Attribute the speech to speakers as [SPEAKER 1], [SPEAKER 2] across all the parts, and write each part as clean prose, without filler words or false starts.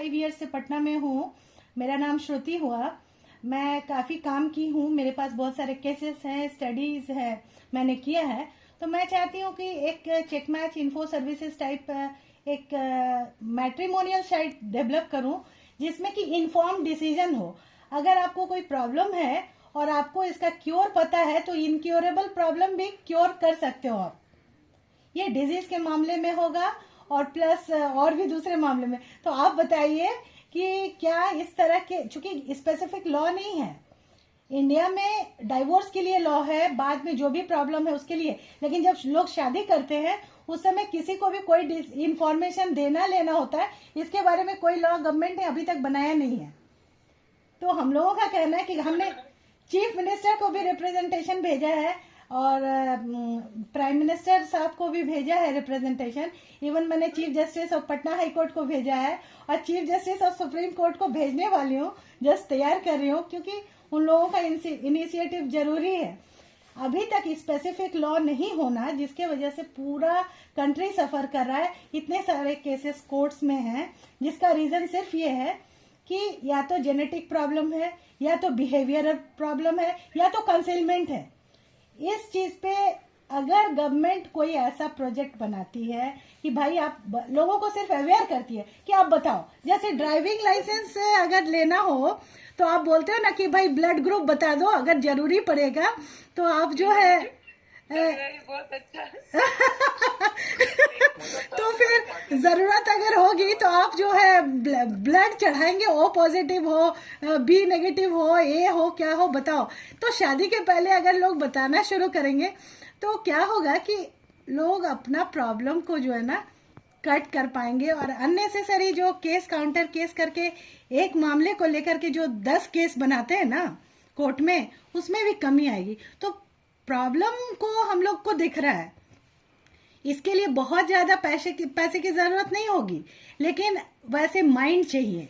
[SPEAKER 1] 5 year से पटना में हूँ। मेरा नाम श्रुति हुआ। मैं काफ़ी काम की हूँ, मेरे पास बहुत सारे केसेस हैं, स्टडीज़ है, मैंने किया है। तो मैं चाहती हूँ कि एक check match info services type एक मैट्रिमोनियल साइट डेवलप करूँ, जिसमें कि इन्फॉर्म डिसीजन हो। अगर आपको कोई प्रॉब्लम है और आपको इसका क्योर पता है तो इनक्योरेबल प्रॉब्लम भी क्योर कर सकते हो आप। ये डिजीज के मामले में होगा और प्लस और भी दूसरे मामले में। तो आप बताइए कि क्या इस तरह के, चूंकि स्पेसिफिक लॉ नहीं है इंडिया में, डाइवोर्स के लिए लॉ है, बाद में जो भी प्रॉब्लम है उसके लिए, लेकिन जब लोग शादी करते हैं उस समय किसी को भी कोई इंफॉर्मेशन देना लेना होता है, इसके बारे में कोई लॉ गवर्नमेंट ने अभी तक बनाया नहीं है। तो हम लोगों का कहना है कि हमने चीफ मिनिस्टर को भी रिप्रेजेंटेशन भेजा है और प्राइम मिनिस्टर साहब को भी भेजा है रिप्रेजेंटेशन। इवन मैंने chief justice of Patna high court को भेजा है और chief justice of supreme court को भेजने वाली हूँ, जस्ट तैयार कर रही हूँ, क्योंकि उन लोगों का इनिशिएटिव जरूरी है। अभी तक स्पेसिफिक लॉ नहीं होना, जिसके वजह से पूरा कंट्री सफर कर रहा है। इतने सारे केसेस कोर्ट्स में हैं, जिसका रीजन सिर्फ ये है कि या तो जेनेटिक प्रॉब्लम है, या तो बिहेवियरल प्रॉब्लम है, या तो कंसीलमेंट है। इस चीज पे अगर गवर्नमेंट कोई ऐसा प्रोजेक्ट बनाती है कि भाई आप लोगों को सिर्फ अवेयर करती है कि आप बताओ, जैसे ड्राइविंग लाइसेंस अगर लेना हो तो आप बोलते हो ना कि भाई ब्लड ग्रुप बता दो, अगर जरूरी पड़ेगा तो आप जो है
[SPEAKER 2] बहुत अच्छा
[SPEAKER 1] तो फिर जरूरत अगर होगी तो आप जो है ब्लड चढ़ाएंगे, ओ पॉजिटिव हो, बी नेगेटिव हो, ए हो, क्या हो बताओ। तो शादी के पहले अगर लोग बताना शुरू करेंगे तो क्या होगा कि लोग अपना प्रॉब्लम को जो है ना कट कर पाएंगे, और अननेसेसरी जो केस काउंटर केस करके एक मामले को लेकर के जो 10 केस बनाते हैं ना कोर्ट में, उसमें भी कमी आएगी। तो प्रॉब्लम को हम लोग को दिख रहा है, इसके लिए बहुत ज्यादा पैसे की जरूरत नहीं होगी, लेकिन वैसे माइंड चाहिए।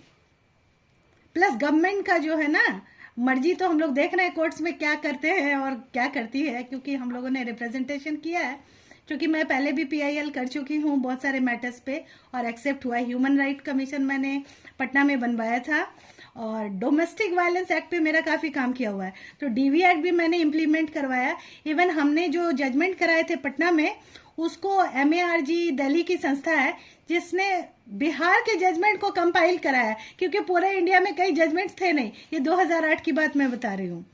[SPEAKER 1] प्लस गवर्नमेंट का जो है ना मर्जी, तो हम लोग देख रहे हैं कोर्ट्स में क्या करते हैं और क्या करती है, क्योंकि हम लोगों ने रिप्रेजेंटेशन किया है। क्योंकि मैं पहले भी पीआईएल कर चुकी हूँ बहुत सारे मैटर्स पे और एक्सेप्ट हुआ। ह्यूमन राइट कमीशन मैंने पटना में बनवाया था, और डोमेस्टिक वायलेंस एक्ट पे मेरा काफी काम किया हुआ है। तो डीवी एक्ट भी मैंने इम्प्लीमेंट करवाया। इवन हमने जो जजमेंट कराए थे पटना में, उसको एमएआरजी दिल्ली की संस्था है जिसने बिहार के जजमेंट को कंपाइल कराया, क्योंकि पूरे इंडिया में कई जजमेंट्स थे नहीं। ये 2008 की बात मैं बता रही हूँ।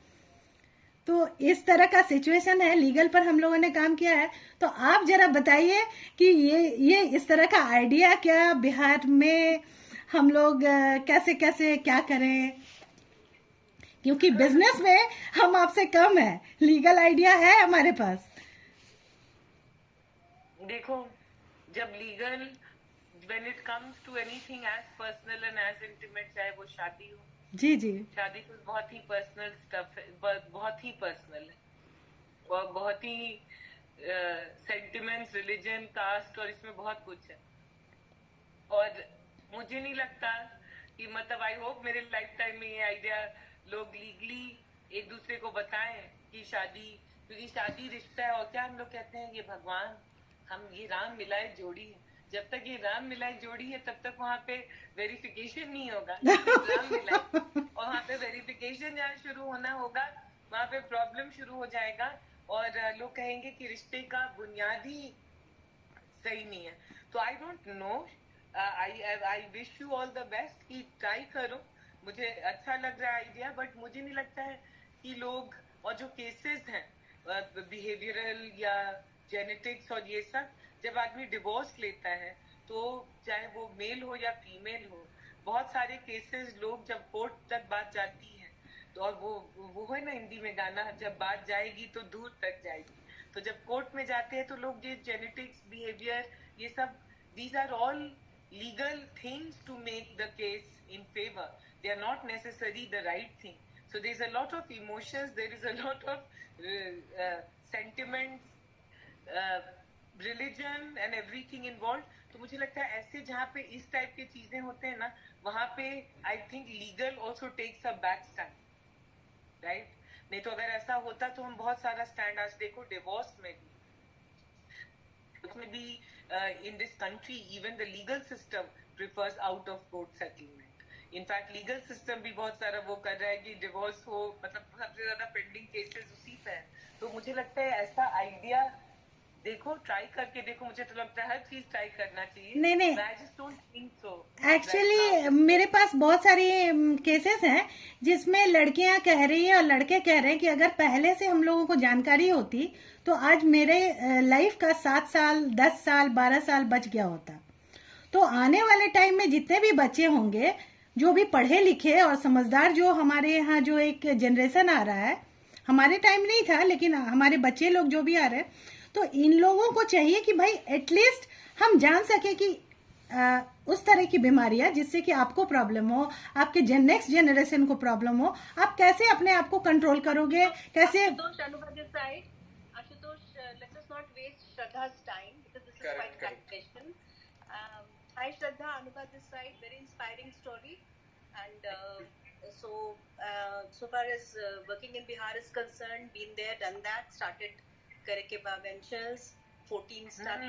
[SPEAKER 1] तो इस तरह का सिचुएशन है, लीगल पर हम लोगों ने काम किया है। तो आप जरा बताइए कि ये इस तरह का आइडिया क्या बिहार में हम लोग कैसे कैसे क्या करें, क्योंकि बिजनेस में हम आपसे कम है, लीगल आइडिया है हमारे पास।
[SPEAKER 2] देखो, जब legal when it comes to anything as personal and as intimate, चाहे वो शादी हो,
[SPEAKER 1] जी जी।
[SPEAKER 2] शादी तो बहुत ही पर्सनल स्टफ है, बहुत ही पर्सनल है, और बहुत ही सेंटिमेंट्स, रिलीजन, कास्ट, और इसमें बहुत कुछ है। और मुझे नहीं लगता कि, मतलब आई होप मेरे लाइफ टाइम में ये आइडिया लोग लीगली एक दूसरे को बताएं कि शादी, क्योंकि शादी रिश्ता है, और क्या हम लोग कहते हैं, ये भगवान, हम ये राम मिलाए जोड़ी है। जब तक ये राम मिलाए जोड़ी है तब तक वहां पे वेरिफिकेशन नहीं होगा। जब तक राम मिलाए और वहां पे वेरिफिकेशन जहाँ शुरू होना होगा, वहां पे प्रॉब्लम शुरू हो जाएगा, और लोग कहेंगे कि रिश्ते का बुनियादी सही नहीं है। तो I don't know, I wish you all the best कि ट्राई करो। मुझे अच्छा लग रहा है आइडिया, बट मुझे नहीं लगता है कि लोग, और जो केसेस हैं बिहेवियरल या जेनेटिक्स और ये सब, जब आदमी डिवोर्स लेता है, तो चाहे वो मेल हो या फीमेल हो, बहुत सारे केसेस लोग जब कोर्ट तक बात जाती है, तो और वो है ना हिंदी में गाना, जब बात जाएगी तो दूर तक जाएगी। तो जब कोर्ट में जाते हैं तो लोग ये जेनेटिक्स, बिहेवियर, ये सब, these are all legal things to make the case in favor. They are not necessarily the right thing. So there is a lot of emotions, there is a lot of sentiments, religion and everything involved. तो मुझे लगता है ऐसे जहाँ पे इस type की चीजें होते हैं ना, वहां पे I think legal also takes a back stand, right? नहीं तो अगर ऐसा होता तो हम बहुत सारा स्टैंड, आज देखो डिवोर्स में भी in this country, even the legal system prefers out of court settlement. In fact legal system भी बहुत सारा वो कर रहा है कि डिवोर्स हो, मतलब सबसे ज्यादा पेंडिंग केसेस उसी पे है। तो मुझे लगता है ऐसा आइडिया देखो, ट्राई करके देखो। मुझे तो लगता है हर चीज ट्राई करना चाहिए।
[SPEAKER 1] नहीं नहीं,
[SPEAKER 2] I just don't think so
[SPEAKER 1] actually मेरे पास बहुत सारे केसेस हैं जिसमें लड़कियां कह रही हैं और लड़के कह रहे हैं कि अगर पहले से हम लोगों को जानकारी होती तो आज मेरे लाइफ का 7 साल 10 साल 12 साल बच गया होता। तो आने वाले टाइम में जितने भी बच्चे होंगे जो भी पढ़े लिखे और समझदार, जो हमारे यहाँ जो एक जनरेशन आ रहा है, हमारे टाइम नहीं था लेकिन हमारे बच्चे लोग जो भी आ रहे हैं, तो इन लोगों को चाहिए कि भाई एटलीस्ट हम जान सके कि उस तरह की बीमारियां जिससे कि आपको प्रॉब्लम हो, आपके नेक्स्ट जनरेशन को प्रॉब्लम हो, आप कैसे अपने आप को कंट्रोल करोगे, कैसे।
[SPEAKER 3] Ashutosh, let us not waste Shraddha's time because this is quite confession. Hi Shraddha, Anubha this side, very inspiring story. And so far as working in Bihar is concerned, been there, done that, started Kare Ke Ba Ventures, 14 started.